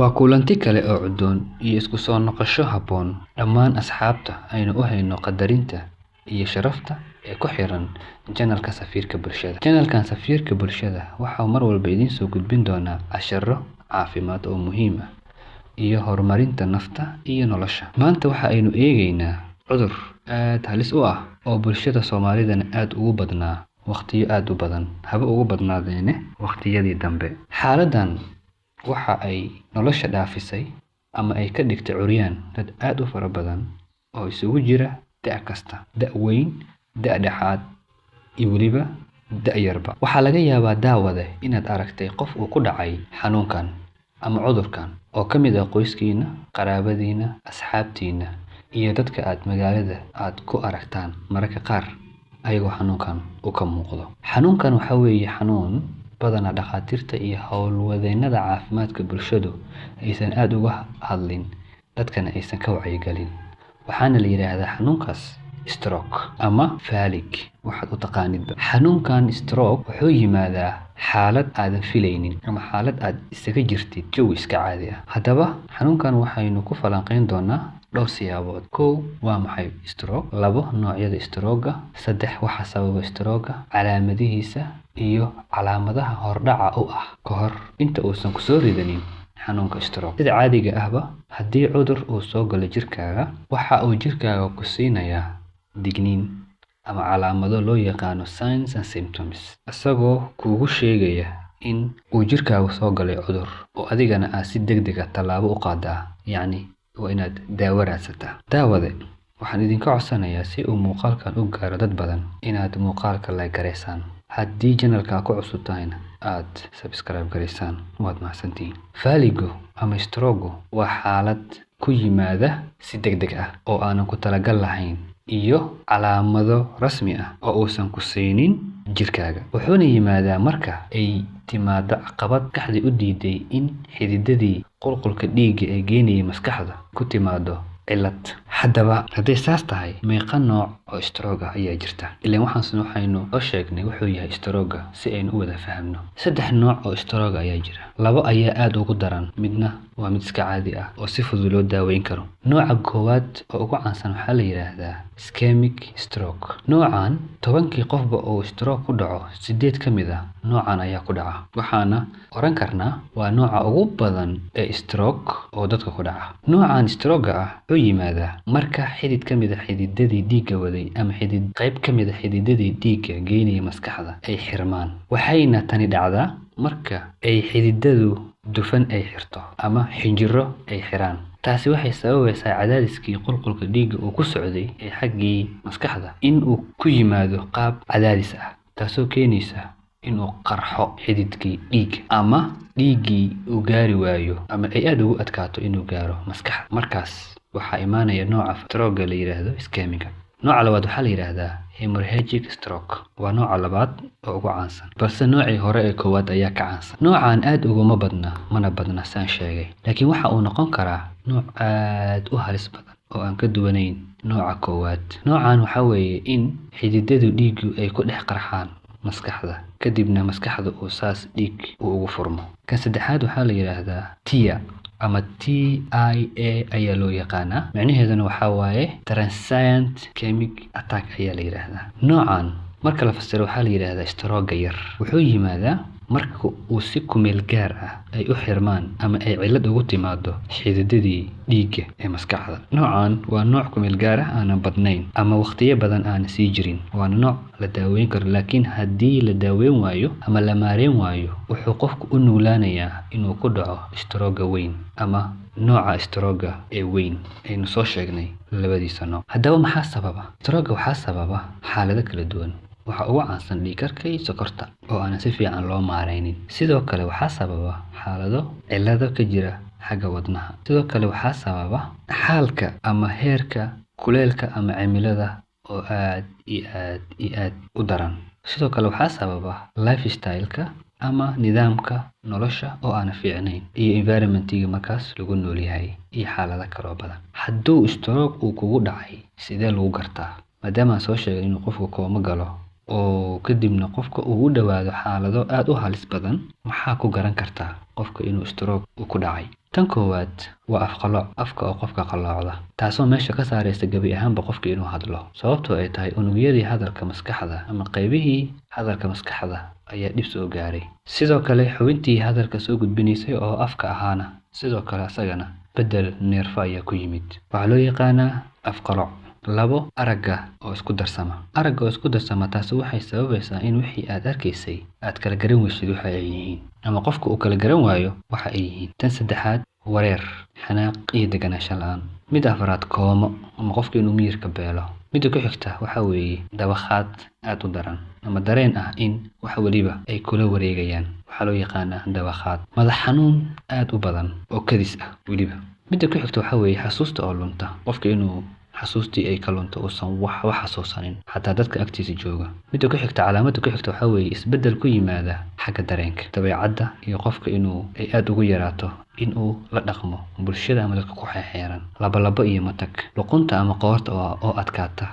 waa kulanti kale oo cuddoon iyo isku soo noqosho habboon dhammaan asxaabta aynu u hayno qadarinta iyo sharafta ee ku xiran channelka Safiirka Bulshada. Channelkan Safiirka Bulshada waxa uu mar walba idin soo gudbin doonaa casharro caafimaad oo muhiim ah iyo horumarinta nafta iyo nolosha. Maanta waxa aynu eegaynaa cudur aad halis u ah oo bulshada Soomaalidana aad ugu badnaa waqtiyo aad u badan haba ugu badnaadeene waqtiyadii dambe. Xaaladan waxa ay nolosha dhaafisay ama ay ka dhigtay curyaan dad aad u fara badan oo isugu jira da' kasta, da' weyn, da' dhexaad iyo weliba da' yarba. Waxaa laga yaabaa daawade inaad aragtay qof uu ku dhacay xanuunkan ama cudurkan oo ka mid ah qoyskiina, qaraabadiina, asxaabtiina iyo dadka aad magaalada aad ku aragtaan mararka qaar ayagoo xanuunkan u ka muuqdo. Xanuunkan waxa weeye xanuun badanaa dhakhaatiirta iyo howlwadeennada caafimaadka bulshadu aysan aad uga hadlin, dadkana aysan ka wacyigelin. Waxaana la yiraahdaa xanuunkaas stroke ama faalig, waxaad u taqaanidba. Xanuunkan stroke wuxuu yimaadaa xaalad aadan filaynin ama xaalad aad isaga jirtid jawi iska caadi ah. Haddaba xanuunkan waxaynu ku falanqayn doonaa dhowr siyaabood. 1. Waa maxay stroke? 2. Noocyada stroke-ga. 3. Waxa sababa stroke-ga, calaamadihiisa iyo calaamadaha hordhaca u ah ka hor inta uusan ku soo ridanin xanuunka stroke. Sida caadiga ahba, haddii cudur uu soo galo jirkaaga, waxa uu jirkaaga ku siinayaa digniin ama calaamado loo yaqaano signs and symptoms, isagoo kuugu sheegaya in uu jirkaaga soo galay cudur oo adigana aad si degdeg ah tallaabo u qaadaa, yacni waa inaad daawo raadsataa. Daawade, waxaan idinka codsanayaa si uu muuqaalkan u gaaro dad badan inaad muuqaalka like gareysaan. Haddii channelka ku cusub tahayna aad subscribe gareysaan. Waad mahadsantihiin. Faaligu ama stroke waa xaalad ku yimaada si degdeg ah oo aanan ku talagal lahayn iyo calaamado rasmi ah oo uusan ku siinin jirkaaga. Wuxuuna yimaadaa marka ay timaado caqabad maskaxda u diiday in xididadii qulqulka dhiigga ee geenaya maskaxda ku timaado cillad. Haddaba hadday saas tahay, meeqa nooc oo stroke ah ayaa jirta? Ileen waxaynu oo sheegnay wuxuu yahay stroke si aynu u wada fahamno. 3 nooc oo stroke ayaa jira. 2 ayaa aad ugu daran, midna waa mid iska caadi ah oo si fudud loo daaweyn karo. Nooca koowaad oo ugu caansan waxaa la yiraahdaa ischemic stroke. Noocan 10kii qofba oo stroke ku dhaco 8 ka mid ah noocan ayaa ku dhaca. Waxaana oran karnaa waa nooca ugu badan ee stroke oo dadka ku dhaca. Noocan stroke ah wuxuu yimaadaa marka xidid ka mid ah xididadii dhiigga waday ama qayb ka mid ah xididadii dhiigga geenaya maskaxda ay xirmaan. Waxayna tani dhacdaa marka ay xididadu dufan ay xirto ama xinjiro ay xiraan. Taasi waxay sababaysaa cadaadiskii qulqulka dhiigga uu ku socday ee xaggii maskaxda in uu ku yimaado qaab cadaadis ah, taasoo keenaysa inuu qarxo xididkii dhiig ama dhiiggii uu gaari waayo ama ay aad ugu adkaato inuu gaaro maskaxda. Markaas waxaa imaanaya nooca stroke la yiraahdo ischemic. Nooca labaad waxaa la yiraahdaa hemorrhagic stroke. Waa nooca labaad oo ugu caansan, balse noocii hore ee koowaad ayaa ka caansan. Noocan aad uguma badna saan sheegay, laakiin waxa uu noqon karaa nooc aad u halis badan oo aan ka duwanayn nooca koowaad. Noocan waxa weeye in xididadu dhiiggu ay ku dhex qarxaan maskaxda, kadibna maskaxda uu saas dhiig ugu furmo. Kan saddexaad waxaa la yiraahdaa TIA ama TIA ayaa loo yaqaanaa. Macnaheeduna waxa waaye transient ischemic attack ayaa la yiraahdaa. Noocan marka la fasiro waxaa la yiraahdaa stroke yar. Wuxuu yimaadaa marka uu si kumeel gaar ah ay u xirmaan ama ay cillad ugu timaado xididadii dhiigga ee maskaxda. Noocan waa nooc kumeel gaar ah aan badnayn ama waqtiyo badan aan sii jirin. Waana nooc la daaweyn karo, laakiin haddii la daaweyn waayo ama la maareyn waayo, wuxuu qofku u nuglaanayaa inuu ku dhaco stroke weyn ama nooca stroke ee weyn. Aynu soo sheegnay labadiisa nooc. Haddaba maxaa sababa? Stroke waxaa sababa xaalado kala duwan. Waxa ugu caansan dhiig karka iyo sokorta oo aan si fiican loo maareynin. Sidoo kale waxaa sababa xaalado cillado ka jira xagga wadnaha. Sidoo kale waxaa sababa xaalka ama heerka kuleylka ama cimilada oo aad u daran. Sidoo kale waxaa sababa lifestyle-ka ama nidaamka nolosha oo aan fiicnayn iyo environment-iga markaas lagu nool yahay iyo xaalado kale oo badan. Hadduu stroke uu kugu dhacay, sidee lagu gartaa? Maadaama aan soo sheegay inuu qofku kooma galo oo kadibna qofka uu u dhawaado xaalado aad u halis badan, maxaa ku garan kartaa qofka inuu stroke ku dhacay? tan koowaad waa afqalooc, afka oo qofka qaloocda, taasoo meesha ka saaraysa gabi ahaanba qofka inuu hadlo, sababtoo ay tahay unugyadii hadalka maskaxda ama qaybihii hadalka maskaxda ayaa dhib soo gaaray. Sidoo kale xubintii hadalka soo gudbinaysay oo afka ahaana sidoo kale asagana bedel neerfa ayaa ku yimid. Waxaa loo yaqaanaa afqalooc. Labo, aragga oo isku darsama. Aragga oo isku darsama taasi waxay sababaysaa in wixii aad arkaysay aad kala garan weysid waxa ay yihiin, ama qofka uu kala garan waayo waxa ay yihiin. Tan saddexaad, wareer, xanaaq iyo deganaansho la'aan. Mid afraad, koomo ama qofka inuu miyirka beelo. Midda ku xigta waxa weeye dabaqaad aad u daran ama dareen ah in wax waliba ay kula wareegayaan. Waxaa loo yaqaanaa dabaqaad. Madax xanuun aad u badan oo kadis ah waliba. Midda ku xigta waxa weeye xasuusta oo lunta. Qofka inuu xasuustii ay ka lunto uusan wax xasuusanin xataa dadka agtiisa jooga. Midda ku xigta, calaamada ku xigta waxa weeye isbedel ku yimaada xagga dareenka, dabeecadda iyo qofka inuu ay aad ugu yaraato inuu la dhaqmo bulshada ama dadka ku xeeran. Laba iyo matag, luqunta ama qoorta oo adkaata,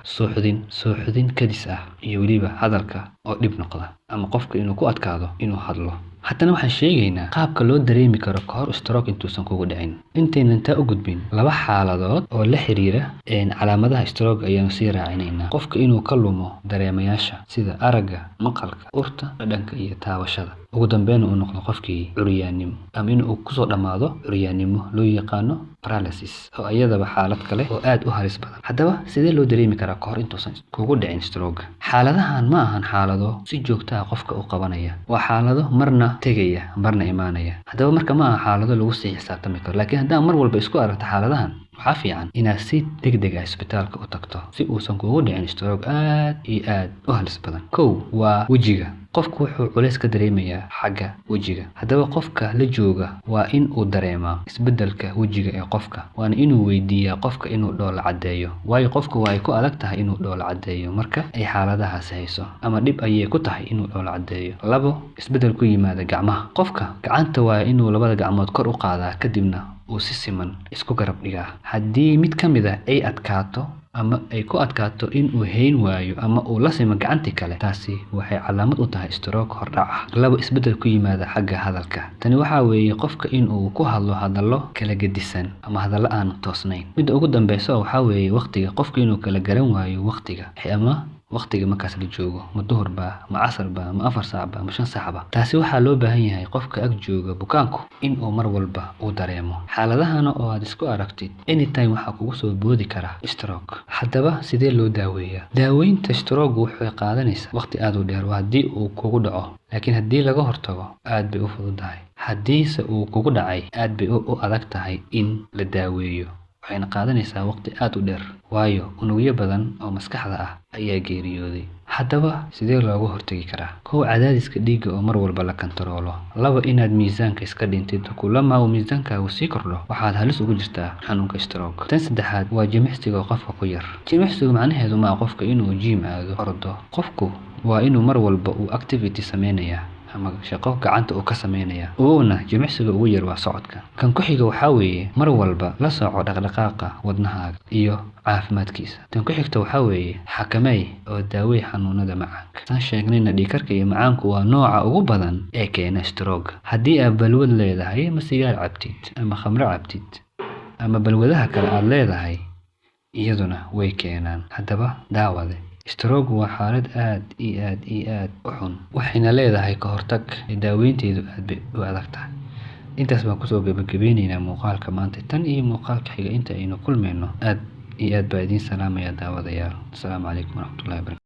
suuxdin kadis ah iyo waliba hadalka oo dhib noqda ama qofka inuu ku adkaado inuu hadlo. haddana waxaan sheegaynaa qaabka loo dareemi karo kahor stroke intuusan kugu dhicin. Intaynan taa u gudbin, laba xaaladood oo la xiriira calaamadaha stroke ayaanu sii raacinaynaa. Qofka inuu ka lumo dareemayaasha sida aragga, maqalka, urta, dhadhanka iyo taabashada. ugu dambeyn uu noqdo qofkii curyaannimo ama inuu kusoo dhamaado curyaannimo loo yaqaano paralysis oo iyadaba xaalad kale oo aad u halis badan. Haddaba sidee loo dareemi karaa kahor intuusan kugu dhicin stroke? Xaaladahan ma ahan xaalado si joogto ah qofka u qabanaya, waa xaalado marna tegaya marna imaanaya. Haddaba marka ma aha xaalado lagu sii xisaabtami karo, laakiin haddii mar walba isku aragto xaaladahan, waxaa fiican inaad si degdeg ah isbitaalka u tagto si uusan kugu dhicin stroke aad iyo aad u halis badan. Kow waa wejiga. Qofku wuxuu culays ka dareemayaa xagga wejiga. Haddaba qofka la jooga waa in uu dareemaa isbedelka wejiga ee qofka, waana inuu weydiiyaa qofka inuu dhoola cadeeyo, waayo qofku waa ay ku adag tahay inuu dhoola cadeeyo marka ay xaaladahaas hayso, ama dhib ayay ku tahay inuu dhoola cadeeyo. Labo, isbedel ku yimaada gacmaha. Qofka gacanta waa inuu labada gacmood kor u qaadaa kadibna uu si siman isku garab dhigaa. Haddii mid ka mid ah ay adkaato ama ay ku adkaato in uu hayn waayo ama uu la simo gacantii kale, taasi waxay calaamad u tahay stroke hordhac ah. Laba, isbedel ku yimaada xagga hadalka. Tani waxaa weeye qofka in uu ku hadlo hadallo kala gedisan ama hadallo aan toosnayn. Midda ugu dambeysa waxaa weeye waqtiga. Qofka inuu kala garan waayo waqtiga ama waqtiga markaas la joogo, ma duhur baa, ma casar baa, ma 4 saac baa, ma 5 saac baa. Taasi waxaa loo baahan yahay qofka ag jooga bukaanku in uu mar walba uu dareemo. Xaaladahana oo aad isku aragtid anytime waxaa kugu soo boodi kara stroke. Haddaba sidee loo daaweeyaa? Daaweynta stroke waxay qaadanaysaa waqti aad u dheer haddii uu kugu dhaco, laakiin haddii laga hortago aad bay u fududahay. Haddiise uu kugu dhacay, aad bay u adag tahay in la daaweeyo, waxayna qaadanaysaa waqti aad u dheer, waayo unugyo badan oo maskaxda ah ayaa geeriyooday. Haddaba sidee looga hortagi karaa? Kow, cadaadiska dhiigga oo mar walba la kantaroolo. Laba, inaad miisaanka iska dhintid. Kulama uu miisaankaagu sii kordho, waxaad halis ugu jirtaa xanuunka stroke. Tan saddexaad waa jimicsiga qofka ku yar. Jimicsigu macnaheedu ma qofka inuu gym aado ordo. Qofku waa inuu mar walba uu activity sameeyaa ama shaqo gacanta uu ka sameeyaa. Uuna jimicsiga ugu yar waa socodka. Kan ku xiga waxaa weeye mar walba la soco dhaqdhaqaaqa wadnahaaga iyo caafimaadkiisa. Tan ku xigta waxaa weeye xakameey oo daawee xanuunada macaanka. Tan sheegnayna dhiigkarka iyo macaanku waa nooca ugu badan ee keena stroke. Haddii aad balwad leedahay ama sigaar cabtid ama khamro cabtid ama balwadaha kale aad leedahay, iyaduna way keenaan. Haddaba daawade, stroke waa xaalad aad iyo aad u xun, waxayna leedahay ka hortag daaweynteedu aad bay u adag tahay. Intaas baan kusoo gabagabeynaynaa muuqaalka maanta. Tan iyo muuqaalka xiga inta aynu kulmayno, aad iyo aad baa idiin salaamaya daawadayaal. Assalaamu calaykum waraxmatullaahi wabarakaatuh.